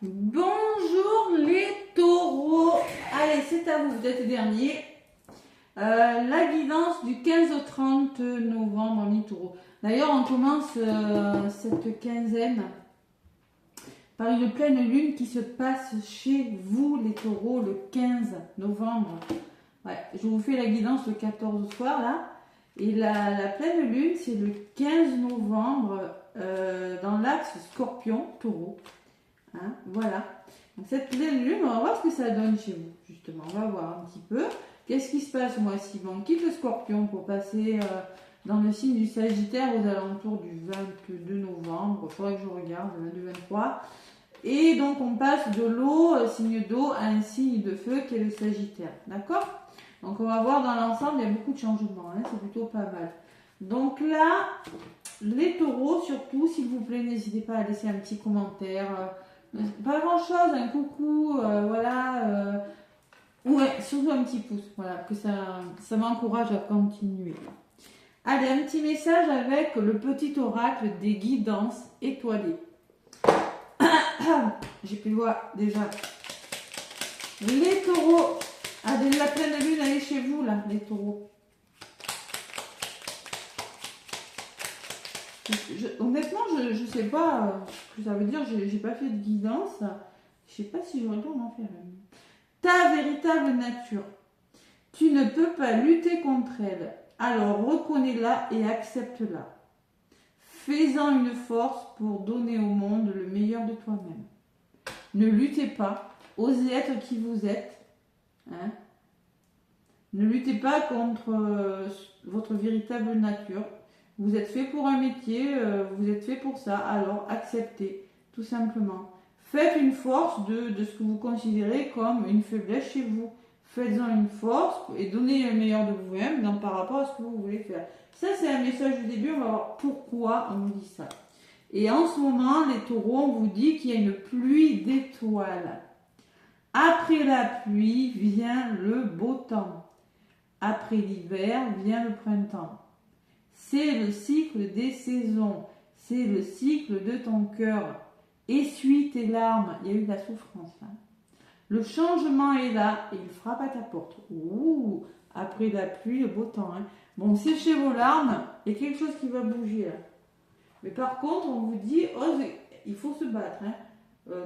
Bonjour les taureaux. Allez, c'est à vous, vous êtes dernier. La guidance du 15 au 30 novembre, mi-taureau. D'ailleurs, on commence cette quinzaine par une pleine lune qui se passe chez vous, les taureaux, le 15 novembre. Ouais, je vous fais la guidance le 14 au soir, là. Et la pleine lune, c'est le 15 novembre dans l'axe Scorpion-Taureau. Hein, voilà. Donc cette pleine lune, on va voir ce que ça donne chez vous, justement. On va voir un petit peu. Qu'est-ce qui se passe ce mois-ci? Bon, on quitte le Scorpion pour passer dans le signe du Sagittaire aux alentours du 22 novembre. Il faudrait que je regarde, le 22-23. Et donc on passe de l'eau, signe d'eau, à un signe de feu qui est le Sagittaire. D'accord? Donc on va voir dans l'ensemble, il y a beaucoup de changements. Hein, c'est plutôt pas mal. Donc là, les taureaux, surtout, s'il vous plaît, n'hésitez pas à laisser un petit commentaire. Pas grand chose, un coucou, voilà. Ouais, surtout un petit pouce, voilà, que ça m'encourage à continuer. Allez, un petit message avec le petit oracle des guidances étoilées. J'ai plus le voix déjà. Les taureaux, allez, la pleine lune, elle est chez vous là, les taureaux. Honnêtement, je sais pas ce que ça veut dire, j'ai pas fait de guidance. Je sais pas si j'aurais dû en faire une. Ta véritable nature. Tu ne peux pas lutter contre elle. Alors reconnais-la et accepte-la. Fais-en une force pour donner au monde le meilleur de toi-même. Ne luttez pas. Osez être qui vous êtes. Hein? Ne luttez pas contre votre véritable nature. Vous êtes fait pour un métier, vous êtes fait pour ça. Alors acceptez, tout simplement. Faites une force de ce que vous considérez comme une faiblesse chez vous. Faites-en une force et donnez le meilleur de vous-même par rapport à ce que vous voulez faire. Ça, c'est un message du début. On va voir pourquoi on nous dit ça. Et en ce moment, les taureaux, on vous dit qu'il y a une pluie d'étoiles. Après la pluie vient le beau temps. Après l'hiver vient le printemps. C'est le cycle des saisons. C'est le cycle de ton cœur. Essuie tes larmes. Il y a eu de la souffrance. Hein. Le changement est là et il frappe à ta porte. Ouh, après la pluie, le beau temps. Hein. Bon, séchez vos larmes. Il y a quelque chose qui va bouger là. Mais par contre, on vous dit, oh, il faut se battre. Hein.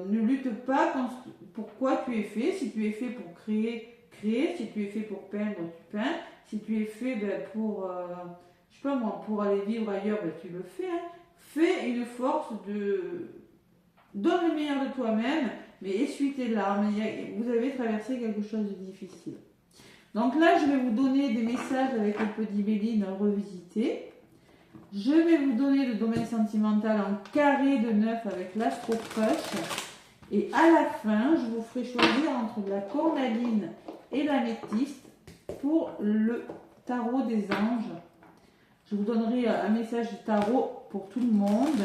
Ne lutte pas contre pourquoi tu es fait. Si tu es fait pour créer, crée. Si tu es fait pour peindre, tu peins. Si tu es fait pour, je sais pas moi, pour aller vivre ailleurs, tu le fais. Hein. Fais une force de... Donne le meilleur de toi-même, mais essuie tes larmes. Vous avez traversé quelque chose de difficile. Donc là, je vais vous donner des messages avec le petit Béline revisité. Je vais vous donner le domaine sentimental en carré de 9 avec l'Astro Crush. Et à la fin, je vous ferai choisir entre la cornaline et l'améthyste pour le tarot des anges. Je vous donnerai un message de tarot pour tout le monde.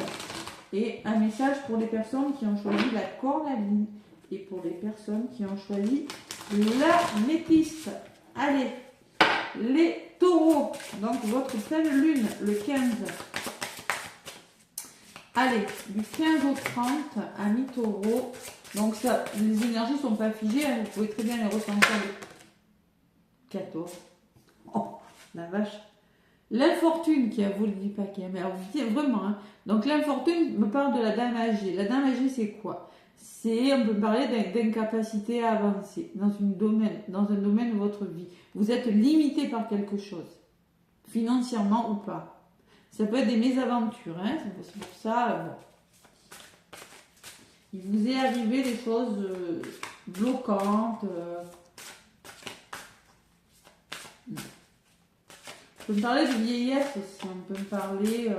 Et un message pour les personnes qui ont choisi la cornaline et pour les personnes qui ont choisi la métisse. Allez, les taureaux, donc votre pleine lune le 15. Allez, du 15 au 30 à mi-taureau. Donc ça, les énergies ne sont pas figées, hein, vous pouvez très bien les ressentir. 14. Oh, la vache. L'infortune qui a volé du paquet, mais alors, vraiment, hein. Donc l'infortune me parle de la dame âgée. La dame âgée, c'est quoi? On peut parler d'incapacité à avancer dans un domaine de votre vie. Vous êtes limité par quelque chose, financièrement ou pas. Ça peut être des mésaventures, hein. C'est pour ça, bon. Il vous est arrivé des choses bloquantes. On peut me parler de vieillesse aussi, on peut me parler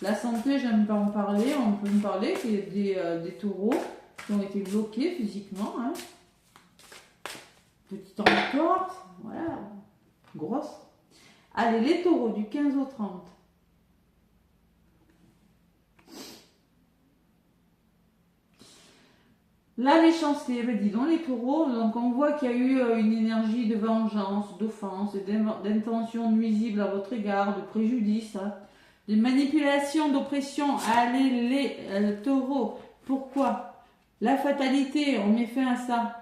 la santé, j'aime pas en parler, on peut me parler des taureaux qui ont été bloqués physiquement, hein. Petite entorse, voilà, grosse. Allez, les taureaux du 15 au 30. La méchanceté, ben dis donc les taureaux, donc on voit qu'il y a eu une énergie de vengeance, d'offense, d'intention nuisible à votre égard, de préjudice, hein, de manipulation, d'oppression. Allez les taureaux, pourquoi? La fatalité, on met fin à ça.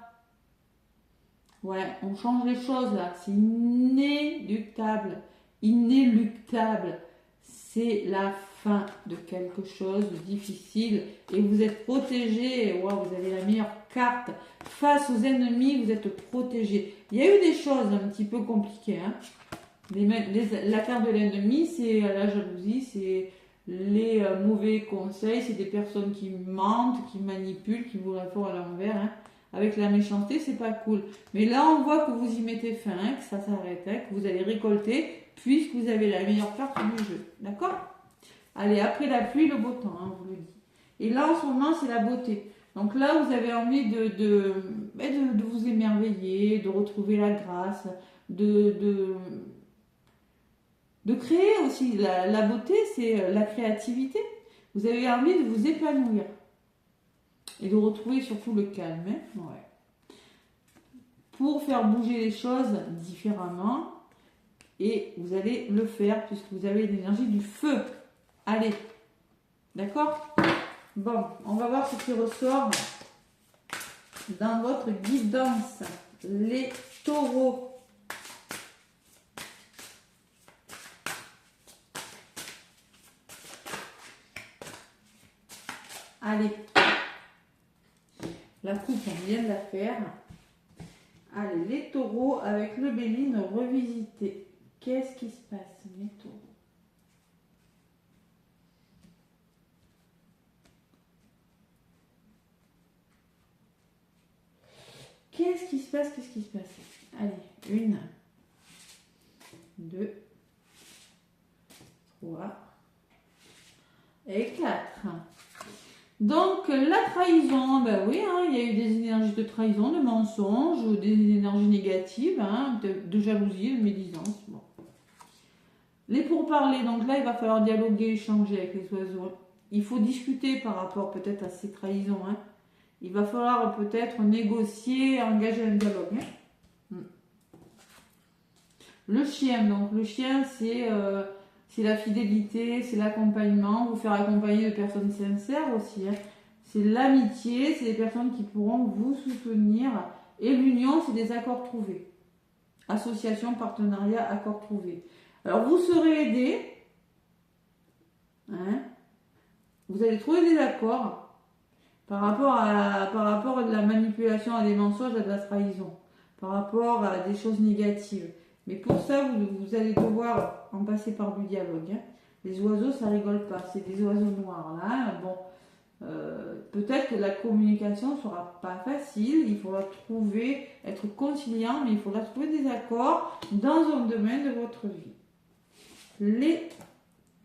Ouais, on change les choses là. C'est inéluctable. Inéluctable. C'est la fin de quelque chose de difficile. Et vous êtes protégé. Wow, vous avez la meilleure carte. Face aux ennemis, vous êtes protégé. Il y a eu des choses un petit peu compliquées. Hein. La carte de l'ennemi, c'est la jalousie, c'est les mauvais conseils, c'est des personnes qui mentent, qui manipulent, qui vous répondent à l'envers. Hein. Avec la méchanceté, c'est pas cool. Mais là, on voit que vous y mettez fin, hein, que ça s'arrête, hein, que vous allez récolter, puisque vous avez la meilleure carte du jeu. D'accord? Allez, après la pluie, le beau temps, hein, on vous le dit. Et là, en ce moment, c'est la beauté. Donc là, vous avez envie de vous émerveiller, de retrouver la grâce, de créer aussi. La beauté, c'est la créativité. Vous avez envie de vous épanouir. Et de retrouver surtout le calme. Hein, ouais. Pour faire bouger les choses différemment. Et vous allez le faire puisque vous avez l'énergie du feu. Allez. D'accord? Bon, on va voir ce qui ressort dans votre guidance. Les taureaux. Allez. La coupe, on vient de la faire. Allez, les taureaux avec le Béline revisité. Qu'est-ce qui se passe, mes taureaux? Qu'est-ce qui se passe? Qu'est-ce qui se passe? Allez, 1, 2, 3 et 4. Donc, la trahison, ben oui, hein, il y a eu des énergies de trahison, de mensonge, des énergies négatives, hein, de jalousie, de médisance. Bon. Les pourparlers, donc là, il va falloir dialoguer, échanger avec les oiseaux. Il faut discuter par rapport peut-être à ces trahisons. Hein. Il va falloir peut-être négocier, engager un dialogue. Hein. Le chien, donc le chien, c'est la fidélité, c'est l'accompagnement, vous faire accompagner de personnes sincères aussi. Hein. C'est l'amitié, c'est des personnes qui pourront vous soutenir. Et l'union, c'est des accords trouvés. Association, partenariat, accords trouvés. Alors, vous serez aidé. Hein. Vous allez trouver des accords par rapport à de la manipulation, à des mensonges, à de la trahison. Par rapport à des choses négatives. Mais pour ça, vous allez devoir en passer par du dialogue. Hein. Les oiseaux, ça rigole pas. C'est des oiseaux noirs là. Bon, peut-être que la communication sera pas facile. Il faudra être conciliant, mais il faudra trouver des accords dans un domaine de votre vie. Les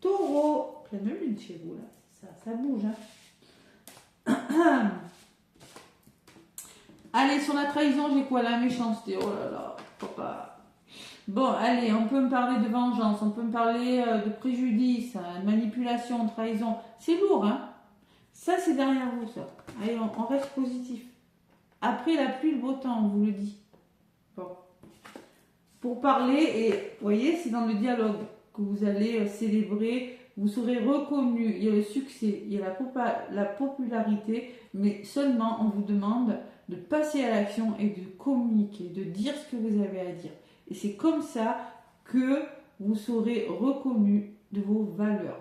taureaux, pleine lune chez vous là. Ça bouge. Hein. Allez, sur la trahison, j'ai quoi? La méchanceté. Oh là là, papa. Bon, allez, on peut me parler de vengeance, on peut me parler de préjudice, de manipulation, de trahison. C'est lourd, hein? Ça, c'est derrière vous, ça. Allez, on reste positif. Après la pluie, le beau temps, on vous le dit. Bon. Pour parler, et vous voyez, c'est dans le dialogue que vous allez célébrer, vous serez reconnu. Il y a le succès, il y a la popularité, mais seulement on vous demande de passer à l'action et de communiquer, de dire ce que vous avez à dire. Et c'est comme ça que vous serez reconnu de vos valeurs.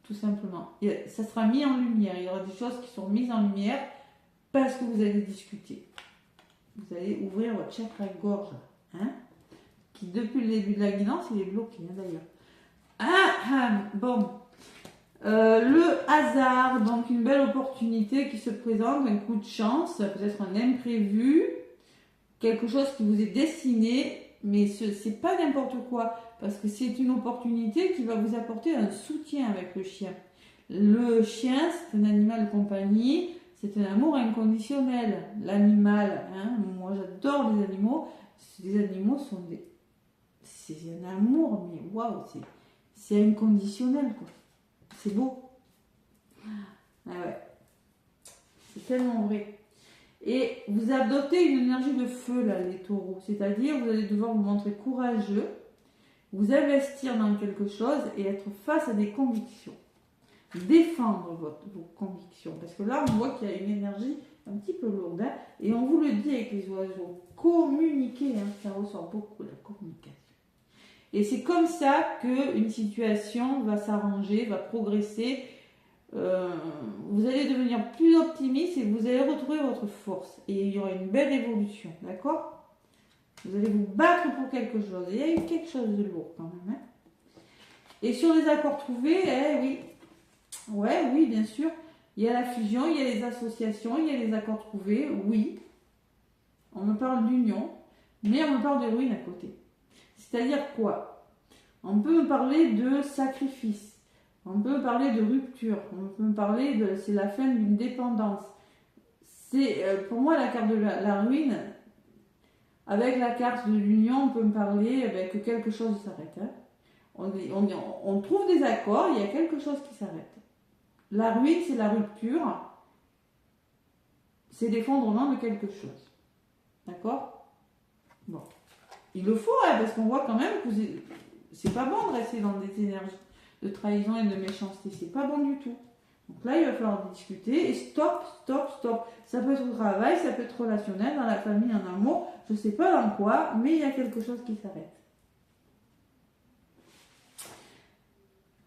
Tout simplement. Et ça sera mis en lumière. Il y aura des choses qui sont mises en lumière parce que vous allez discuter. Vous allez ouvrir votre chakra-gorge. Hein, qui depuis le début de la guidance, il est bloqué hein, d'ailleurs. Bon. Le hasard, donc une belle opportunité qui se présente, un coup de chance, peut-être un imprévu, quelque chose qui vous est destiné. Mais ce n'est pas n'importe quoi, parce que c'est une opportunité qui va vous apporter un soutien avec le chien. Le chien, c'est un animal de compagnie, c'est un amour inconditionnel. L'animal, hein, moi j'adore les animaux, les animaux c'est un amour, mais waouh, c'est inconditionnel, quoi. C'est beau. Ah ouais, c'est tellement vrai. Et vous adoptez une énergie de feu, là, les taureaux. C'est-à-dire, vous allez devoir vous montrer courageux, vous investir dans quelque chose et être face à des convictions. défendre vos convictions. Parce que là, on voit qu'il y a une énergie un petit peu lourde. Hein, et on vous le dit avec les oiseaux. Communiquer, hein, ça ressort beaucoup la communication. Et c'est comme ça qu'une situation va s'arranger, va progresser. Vous allez devenir plus optimiste et vous allez retrouver votre force. Et il y aura une belle évolution, d'accord? Vous allez vous battre pour quelque chose. Et il y a eu quelque chose de lourd quand même. Hein. Et sur les accords trouvés, oui. Ouais, oui, bien sûr. Il y a la fusion, il y a les associations, il y a les accords trouvés, oui. On me parle d'union, mais on me parle de ruine à côté. C'est-à-dire quoi? On peut me parler de sacrifice, on peut me parler de rupture, on peut me parler de c'est la fin d'une dépendance. C'est pour moi la carte de la ruine. Avec la carte de l'union, on peut me parler que quelque chose s'arrête. Hein. On trouve des accords, il y a quelque chose qui s'arrête. La ruine, c'est la rupture, c'est l'effondrement de quelque chose. D'accord? Bon. Il le faut, hein, parce qu'on voit quand même que c'est pas bon de rester dans des énergies de trahison et de méchanceté. C'est pas bon du tout. Donc là, il va falloir discuter et stop, stop, stop. Ça peut être au travail, ça peut être relationnel, dans la famille, en amour, je sais pas dans quoi, mais il y a quelque chose qui s'arrête.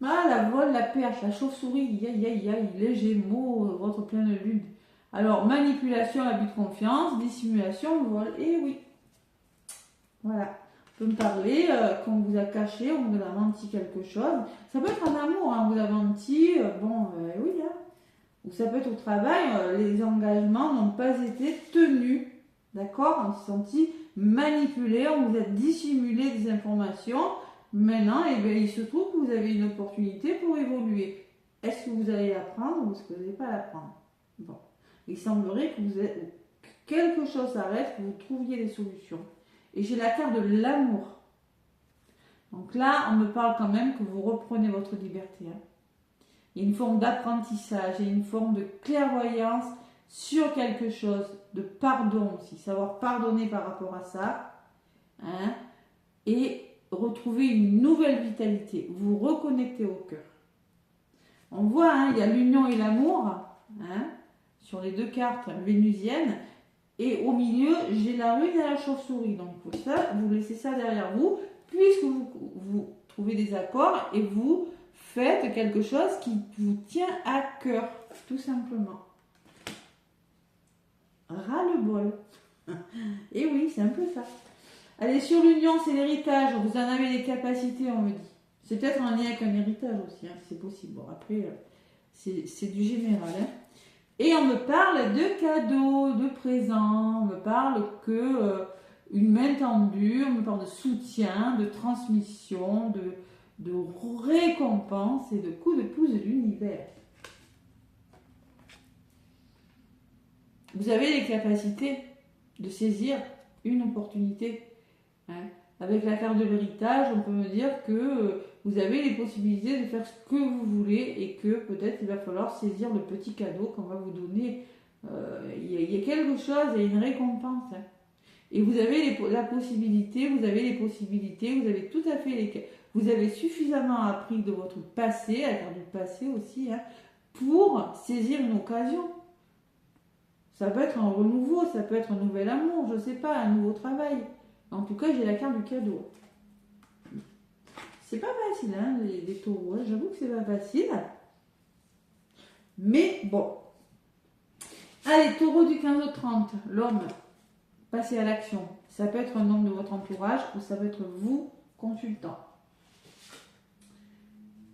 Ah, la vole, la perche, la chauve-souris, les gémeaux, votre pleine lune. Alors, manipulation, abus de confiance, dissimulation, vol, et oui. Voilà. On peut me parler, qu'on vous a caché, on vous a menti quelque chose. Ça peut être en amour, hein, on vous a menti, oui, hein. Ou ça peut être au travail, les engagements n'ont pas été tenus. D'accord? On s'est senti manipulé, on vous a dissimulé des informations. Maintenant, il se trouve que vous avez une opportunité pour évoluer. Est-ce que vous allez l'apprendre ou est-ce que vous n'allez pas l'apprendre? Bon. Il semblerait que quelque chose s'arrête, que vous trouviez des solutions. Et j'ai la carte de l'amour. Donc là, on me parle quand même que vous reprenez votre liberté. Hein. Il y a une forme d'apprentissage, il y a une forme de clairvoyance sur quelque chose, de pardon aussi, savoir pardonner par rapport à ça. Hein, et retrouver une nouvelle vitalité, vous reconnectez au cœur. On voit, hein, il y a l'union et l'amour, hein, sur les deux cartes vénusiennes, et au milieu, j'ai la ruine et la chauve-souris. Donc ça, vous laissez ça derrière vous, puisque vous trouvez des accords et vous faites quelque chose qui vous tient à cœur, tout simplement. Ras-le-bol. Et oui, c'est un peu ça. Allez, sur l'union, c'est l'héritage. Vous en avez les capacités, on me dit. C'est peut-être un lien avec un héritage aussi, hein, c'est possible. Bon, après, c'est du général. Hein. Et on me parle de cadeaux, de présents. On me parle que une main tendue. On me parle de soutien, de transmission, de récompense et de coup de pouce de l'univers. Vous avez les capacités de saisir une opportunité. Hein. Avec la carte de l'héritage, on peut me dire que vous avez les possibilités de faire ce que vous voulez et que peut-être il va falloir saisir le petit cadeau qu'on va vous donner. Il y a quelque chose, il y a une récompense. Hein. Et vous avez la possibilité, vous avez les possibilités, vous avez tout à fait vous avez suffisamment appris de votre passé, la carte du passé aussi, hein, pour saisir une occasion. Ça peut être un renouveau, ça peut être un nouvel amour, je ne sais pas, un nouveau travail. En tout cas, j'ai la carte du cadeau. C'est pas facile, hein, les taureaux. Hein. J'avoue que c'est pas facile. Mais bon. Allez, taureau du 15 au 30. L'homme, passez à l'action. Ça peut être un homme de votre entourage ou ça peut être vous, consultant.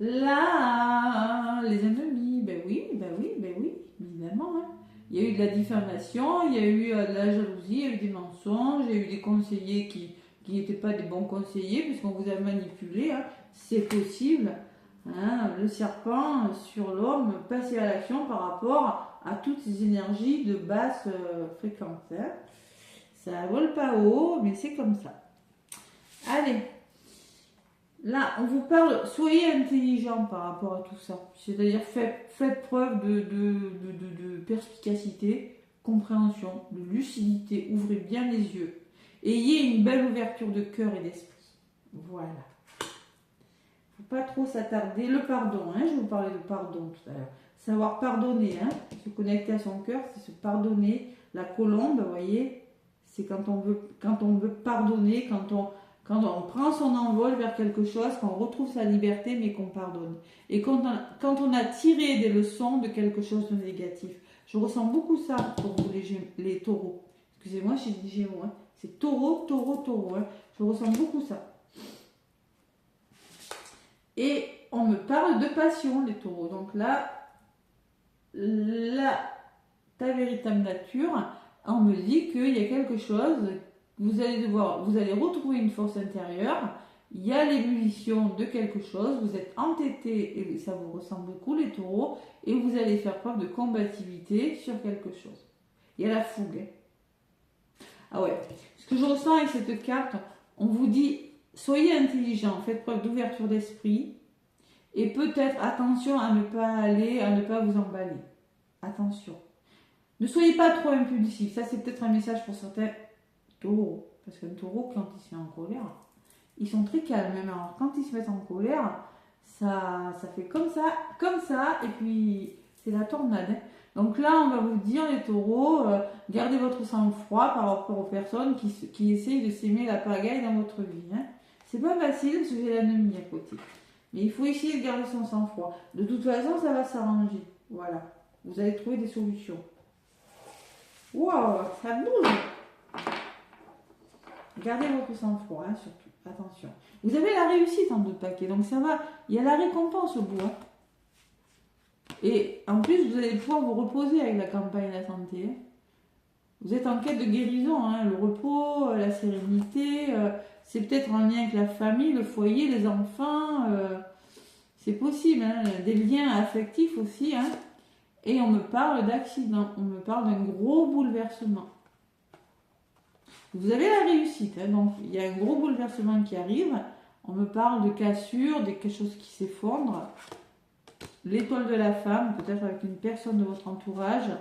Là, les ennemis. Ben oui, évidemment. Hein. Il y a eu de la diffamation, il y a eu de la jalousie, il y a eu des mensonges, il y a eu des conseillers qui n'étaient pas des bons conseillers puisqu'on vous a manipulé. Hein. C'est possible. Hein. Le serpent sur l'homme, passer à l'action par rapport à toutes ces énergies de basse fréquence. Hein. Ça vole pas haut, mais c'est comme ça. Allez. Là, on vous parle, soyez intelligent par rapport à tout ça. C'est-à-dire, faites preuve de perspicacité, compréhension, de lucidité. Ouvrez bien les yeux. Ayez une belle ouverture de cœur et d'esprit. Voilà. Il ne faut faut pas trop s'attarder. Le pardon, hein, je vais vous parler de pardon tout à l'heure. Savoir pardonner, hein, se connecter à son cœur, c'est se pardonner. La colombe, vous voyez, c'est quand on veut pardonner, quand on prend son envol vers quelque chose, qu'on retrouve sa liberté, mais qu'on pardonne. Et quand on a tiré des leçons de quelque chose de négatif. Je ressens beaucoup ça pour vous, les taureaux. Excusez-moi, j'ai dit Gémeaux. Hein. C'est taureau, taureau, taureau. Hein. Je ressens beaucoup ça. Et on me parle de passion, les taureaux. Donc là, ta véritable nature, on me dit qu'il y a quelque chose, vous allez retrouver une force intérieure, il y a l'ébullition de quelque chose, vous êtes entêté, et ça vous ressemble beaucoup les taureaux, et vous allez faire preuve de combativité sur quelque chose. Il y a la fougue. Ah ouais, ce que je ressens avec cette carte, on vous dit, soyez intelligent, faites preuve d'ouverture d'esprit, et peut-être attention à ne pas vous emballer. Attention. Ne soyez pas trop impulsif. Ça, c'est peut-être un message pour certains taureaux. Parce qu'un taureau, quand il se met en colère, ils sont très calmes. Même alors, quand ils se mettent en colère, ça fait comme ça, et puis c'est la tornade. Hein. Donc là, on va vous dire, les taureaux, gardez votre sang-froid par rapport aux personnes qui essayent de s'aimer la pagaille dans votre vie. Hein. C'est pas facile parce que j'ai l'ennemi à côté. Mais il faut essayer de garder son sang-froid. De toute façon, ça va s'arranger. Voilà. Vous allez trouver des solutions. Waouh, ça bouge. Gardez votre sang-froid, hein, surtout. Attention. Vous avez la réussite en 2 paquets, donc ça va. Il y a la récompense au bout. Hein. Et en plus, vous allez pouvoir vous reposer avec la campagne de la santé. Hein. Vous êtes en quête de guérison. Hein. Le repos, la sérénité, c'est peut-être en lien avec la famille, le foyer, les enfants. C'est possible. Hein. Des liens affectifs aussi. Hein. Et on me parle d'accident, on me parle d'un gros bouleversement. Vous avez la réussite, hein, donc il y a un gros bouleversement qui arrive. On me parle de cassure, de quelque chose qui s'effondre. L'étoile de la femme, peut-être avec une personne de votre entourage.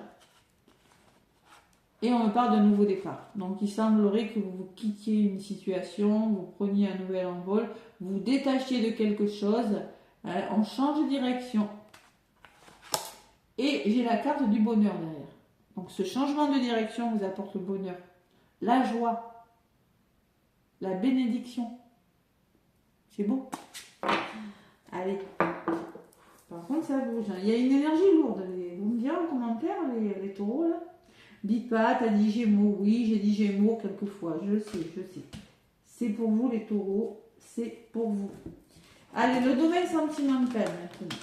Et on me parle d'un nouveau départ. Donc il semblerait que vous quittiez une situation, vous preniez un nouvel envol, vous détachiez de quelque chose, on change de direction. Et j'ai la carte du bonheur derrière. Donc ce changement de direction vous apporte le bonheur, la joie, la bénédiction. C'est beau. Allez. Par contre, ça bouge. Il y a une énergie lourde. Vous me direz en commentaire, les taureaux, là. Dites pas, t'as dit Gémeaux. Oui, j'ai dit Gémeaux quelquefois. Je sais. C'est pour vous, les taureaux. C'est pour vous. Allez, le domaine sentimental, maintenant.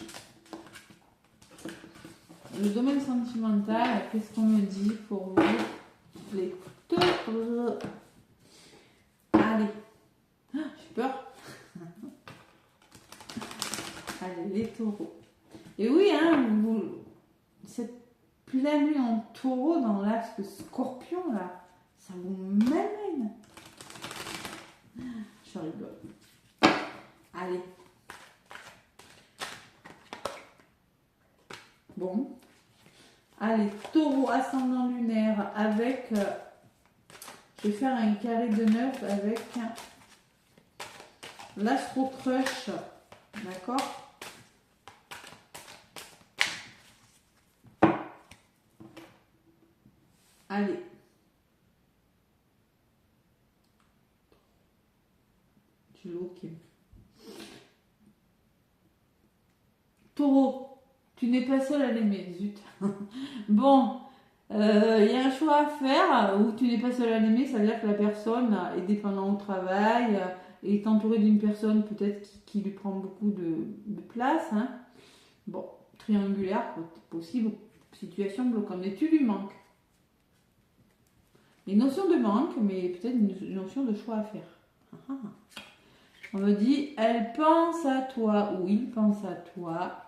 Le domaine sentimental, qu'est-ce qu'on me dit pour vous, les taureaux? Allez. J'ai peur. Allez, les taureaux. Et oui, hein, cette pleine lune en taureau dans l'axe de Scorpion, là, ça vous mène. Je rigole. Allez. Bon. Allez, taureau ascendant lunaire avec... je vais faire un carré de 9 avec l'Astro Crush. D'accord? Allez. Tu l'ok. Taureau, tu n'es pas seul à l'aimer, zut. Bon, il y a un choix à faire où tu n'es pas seul à l'aimer, ça veut dire que la personne est dépendante au travail, est entourée d'une personne peut-être qui lui prend beaucoup de place. Hein. Bon, triangulaire, possible, situation bloquante, mais tu lui manques. Une notion de manque, mais peut-être une notion de choix à faire. On me dit, elle pense à toi, ou il pense à toi,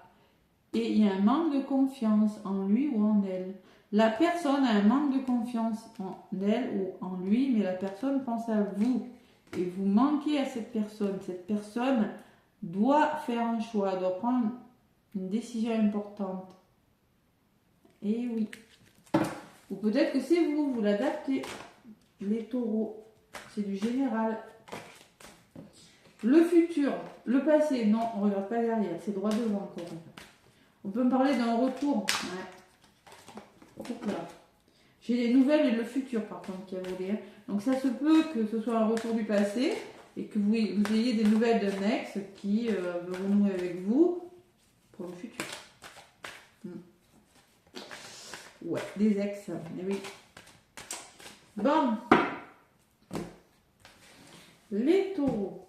et il y a un manque de confiance en lui ou en elle. La personne a un manque de confiance en elle ou en lui, mais la personne pense à vous. Et vous manquez à cette personne. Cette personne doit faire un choix, doit prendre une décision importante. Et oui. Ou peut-être que c'est vous l'adaptez. Les taureaux, c'est du général. Le futur, le passé, non, on ne regarde pas derrière, c'est droit devant encore. On peut me parler d'un retour. Ouais. Hop là. J'ai les nouvelles et le futur par contre qui a volé. Hein. Donc ça se peut que ce soit un retour du passé et que vous ayez des nouvelles d'un ex qui veut renouer avec vous pour le futur. Ouais, des ex, mais oui. Bon. Les taureaux.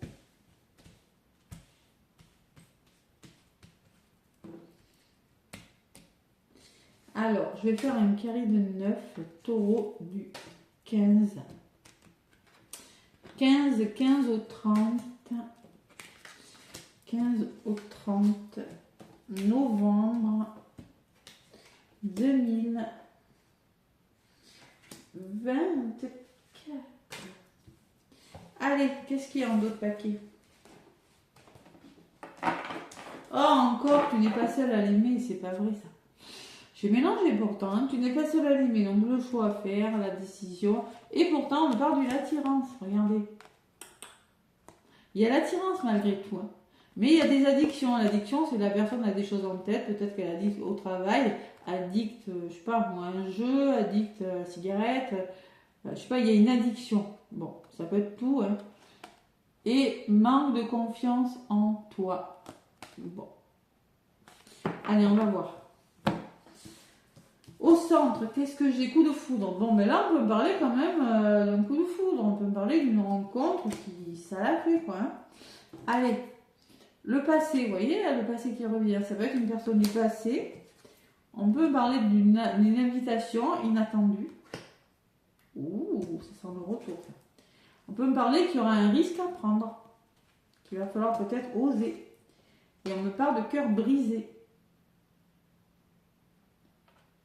Alors, je vais faire un carré de 9, taureau du 15. 15 au 30. 15 au 30 novembre 2024. Allez, qu'est-ce qu'il y a en d'autres paquets? Oh, encore, tu n'es pas seule à l'aimer, c'est pas vrai ça. J'ai mélangé pourtant, hein. Tu n'es pas seul à l'aimer, donc le choix à faire, la décision. Et pourtant, on me parle de l'attirance, regardez. Il y a l'attirance malgré tout. Hein. Mais il y a des addictions. L'addiction, c'est la personne a des choses en tête, peut-être qu'elle addict au travail, addict, je sais pas, moi, à un jeu, addict à la cigarette, je sais pas, il y a une addiction. Bon, ça peut être tout. Hein. Et manque de confiance en toi. Bon. Allez, on va voir. Au centre, qu'est-ce que j'ai? Coup de foudre. Bon, mais là, on peut me parler quand même d'un coup de foudre. On peut me parler d'une rencontre qui, ça l'a fait, quoi. Hein. Allez, le passé, vous voyez, là, le passé qui revient. Ça va être une personne du passé. On peut parler d'une invitation inattendue. Ouh, ça sent le retour. On peut me parler qu'il y aura un risque à prendre. Qu'il va falloir peut-être oser. Et on me parle de cœur brisé.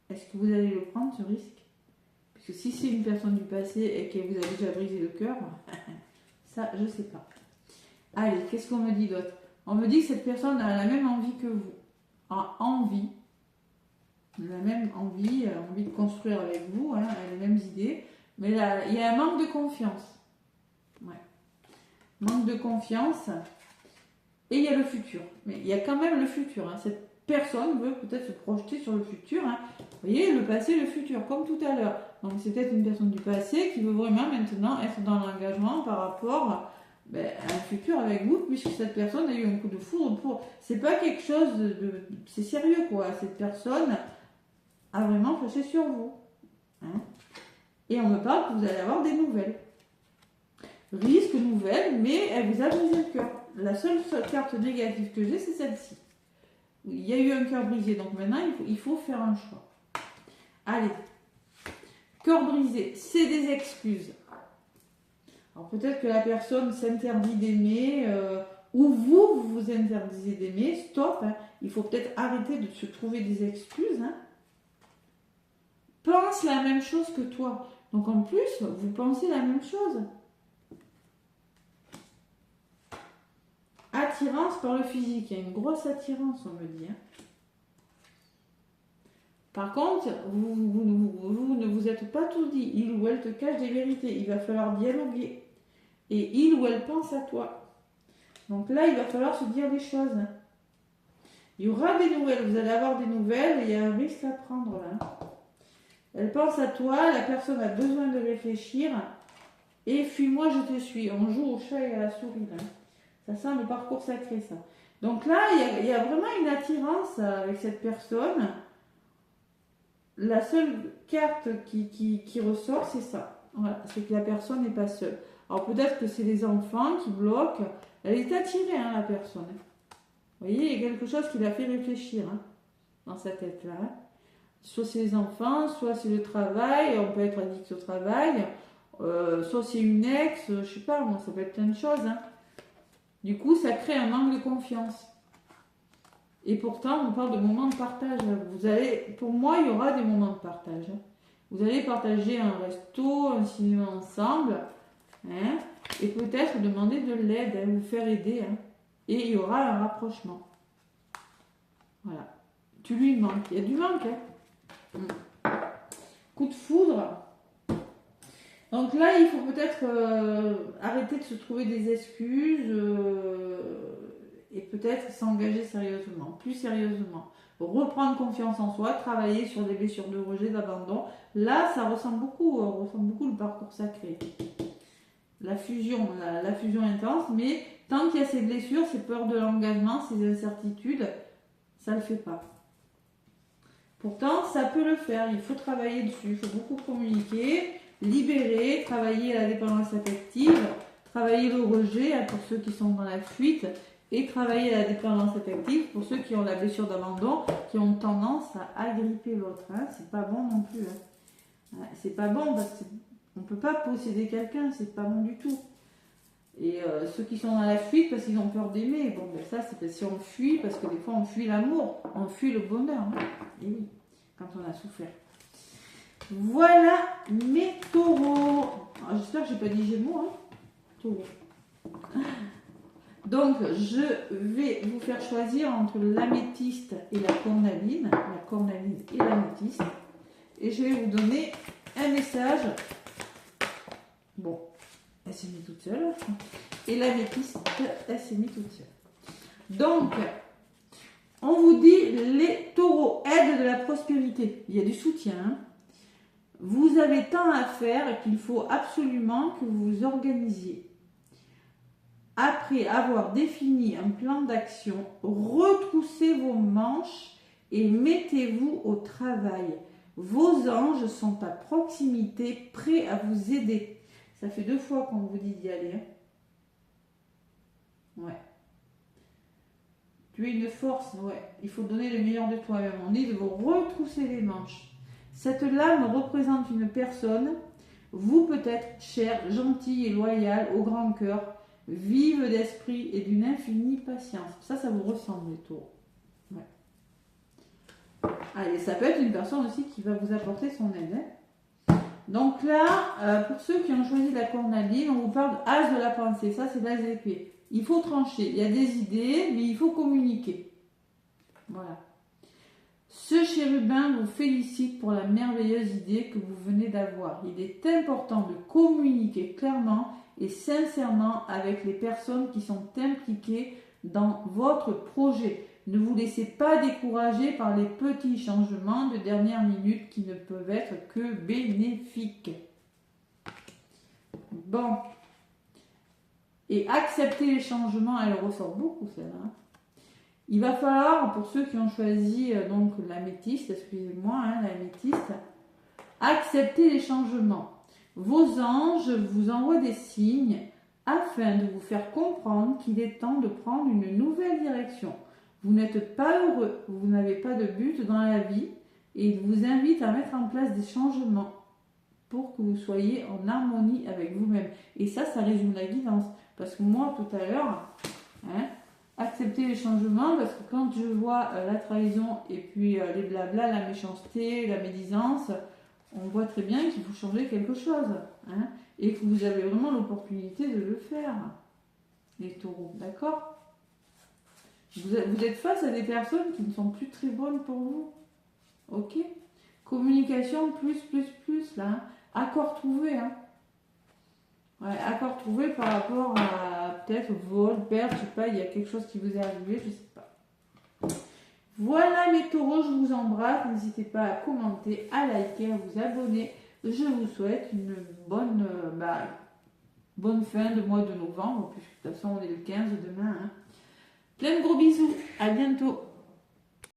Est-ce que vous allez le prendre, ce risque? Parce que si c'est une personne du passé et que vous avez déjà brisé le cœur, ça, je ne sais pas. Allez, qu'est-ce qu'on me dit d'autre? On me dit que cette personne a la même envie que vous. A envie. La même envie, envie de construire avec vous, hein, elle a les mêmes idées. Mais là, il y a un manque de confiance. Ouais. Manque de confiance. Et il y a le futur. Mais il y a quand même le futur. Hein. Cette personne veut peut-être se projeter sur le futur. Hein. Vous voyez, le passé, le futur, comme tout à l'heure. Donc c'est peut-être une personne du passé qui veut vraiment maintenant être dans l'engagement par rapport à un futur avec vous, puisque cette personne a eu un coup de foudre pour. C'est pas quelque chose de c'est sérieux, quoi. Cette personne a vraiment flashé sur vous. Hein. Et on me parle que vous allez avoir des nouvelles. Risque nouvelle, mais elle vous a brisé le cœur. La seule carte négative que j'ai, c'est celle-ci. Il y a eu un cœur brisé, donc maintenant, il faut faire un choix. Allez. Cœur brisé, c'est des excuses. Alors peut-être que la personne s'interdit d'aimer, ou vous vous interdisez d'aimer. Stop. Hein. Il faut peut-être arrêter de se trouver des excuses. Hein. Pense la même chose que toi. Donc en plus, vous pensez la même chose. Attirance par le physique. Il y a une grosse attirance, on me dit. Hein. Par contre, vous ne vous êtes pas tout dit. Il ou elle te cache des vérités. Il va falloir dialoguer. Et il ou elle pense à toi. Donc là, il va falloir se dire des choses. Hein. Il y aura des nouvelles. Vous allez avoir des nouvelles et il y a un risque à prendre là. Elle pense à toi. La personne a besoin de réfléchir. Et fuis-moi, je te suis. On joue au chat et à la souris. Là. Ça sent le parcours sacré, ça. Donc là, il y a vraiment une attirance avec cette personne. La seule carte qui ressort, c'est ça. Voilà, c'est que la personne n'est pas seule. Alors peut-être que c'est les enfants qui bloquent. Elle est attirée, hein, la personne. Vous voyez, il y a quelque chose qui la fait réfléchir hein, dans sa tête-là. Hein. Soit c'est les enfants, soit c'est le travail. On peut être addict au travail. Soit c'est une ex, je sais pas, moi, ça peut être plein de choses. Hein. Du coup, ça crée un manque de confiance. Et pourtant, on parle de moments de partage. Vous allez, pour moi, il y aura des moments de partage. Vous allez partager un resto, un cinéma ensemble, hein, et peut-être demander de l'aide, hein, vous faire aider. Hein, et il y aura un rapprochement. Voilà. Tu lui manques. Il y a du manque. Hein. Coup de foudre. Donc là, il faut peut-être arrêter de se trouver des excuses et peut-être s'engager sérieusement, plus sérieusement. Reprendre confiance en soi, travailler sur des blessures de rejet, d'abandon. Là, ça ressemble beaucoup le parcours sacré. La fusion intense, mais tant qu'il y a ces blessures, ces peurs de l'engagement, ces incertitudes, ça ne le fait pas. Pourtant, ça peut le faire, il faut travailler dessus, il faut beaucoup communiquer, libérer, travailler la dépendance affective, travailler le rejet pour ceux qui sont dans la fuite et travailler la dépendance affective pour ceux qui ont la blessure d'abandon, qui ont tendance à agripper l'autre. Hein. C'est pas bon non plus. Hein. C'est pas bon parce qu'on ne peut pas posséder quelqu'un, c'est pas bon du tout. Et ceux qui sont dans la fuite parce qu'ils ont peur d'aimer, bon ben ça c'est parce qu'on fuit, parce que des fois on fuit l'amour, on fuit le bonheur. Hein. Et oui, quand on a souffert. Voilà mes taureaux. J'espère que j'ai pas dit Gémeaux, hein. Taureaux. Donc je vais vous faire choisir entre l'améthyste et la cornaline et l'améthyste. Et je vais vous donner un message. Bon. Elle s'est mise toute seule. Et l'améthyste, elle s'est mise toute seule. Donc, on vous dit, les taureaux, aide de la prospérité. Il y a du soutien. Hein. Vous avez tant à faire qu'il faut absolument que vous vous organisiez. Après avoir défini un plan d'action, retroussez vos manches et mettez-vous au travail. Vos anges sont à proximité, prêts à vous aider. Ça fait 2 fois qu'on vous dit d'y aller. Hein. Ouais. Tu es une force, ouais. Il faut donner le meilleur de toi-même. On dit de vous retrousser les manches. Cette lame représente une personne, vous peut-être, chère, gentille et loyale, au grand cœur, vive d'esprit et d'une infinie patience. Ça vous ressemble, les taureaux. Ouais. Allez, ça peut être une personne aussi qui va vous apporter son aide. Hein. Donc là, pour ceux qui ont choisi la cornaline, on vous parle d'as de la pensée. Ça, c'est l'as d'épée. Il faut trancher. Il y a des idées, mais il faut communiquer. Voilà. Ce chérubin vous félicite pour la merveilleuse idée que vous venez d'avoir. Il est important de communiquer clairement et sincèrement avec les personnes qui sont impliquées dans votre projet. Ne vous laissez pas décourager par les petits changements de dernière minute qui ne peuvent être que bénéfiques. Bon. Et accepter les changements, elle ressort beaucoup celle-là. Il va falloir, pour ceux qui ont choisi donc l'améthyste, excusez-moi, hein, l'améthyste, accepter les changements. Vos anges vous envoient des signes afin de vous faire comprendre qu'il est temps de prendre une nouvelle direction. Vous n'êtes pas heureux, vous n'avez pas de but dans la vie et il vous invite à mettre en place des changements pour que vous soyez en harmonie avec vous-même. Et ça résume la guidance. Parce que moi, tout à l'heure, hein, accepter les changements, parce que quand je vois la trahison et puis les blabla, la méchanceté, la médisance, on voit très bien qu'il faut changer quelque chose. Hein, et que vous avez vraiment l'opportunité de le faire, les taureaux. D'accord ? Vous êtes face à des personnes qui ne sont plus très bonnes pour vous. Ok ? Communication plus, là. Hein. Accord trouvé, hein. Ouais, accord trouvé par rapport à peut-être vol, perte, je sais pas, il y a quelque chose qui vous est arrivé, je sais pas. Voilà mes taureaux, je vous embrasse. N'hésitez pas à commenter, à liker, à vous abonner. Je vous souhaite une bonne fin de mois de novembre. De toute façon, on est le 15 demain. Hein. Plein de gros bisous. À bientôt.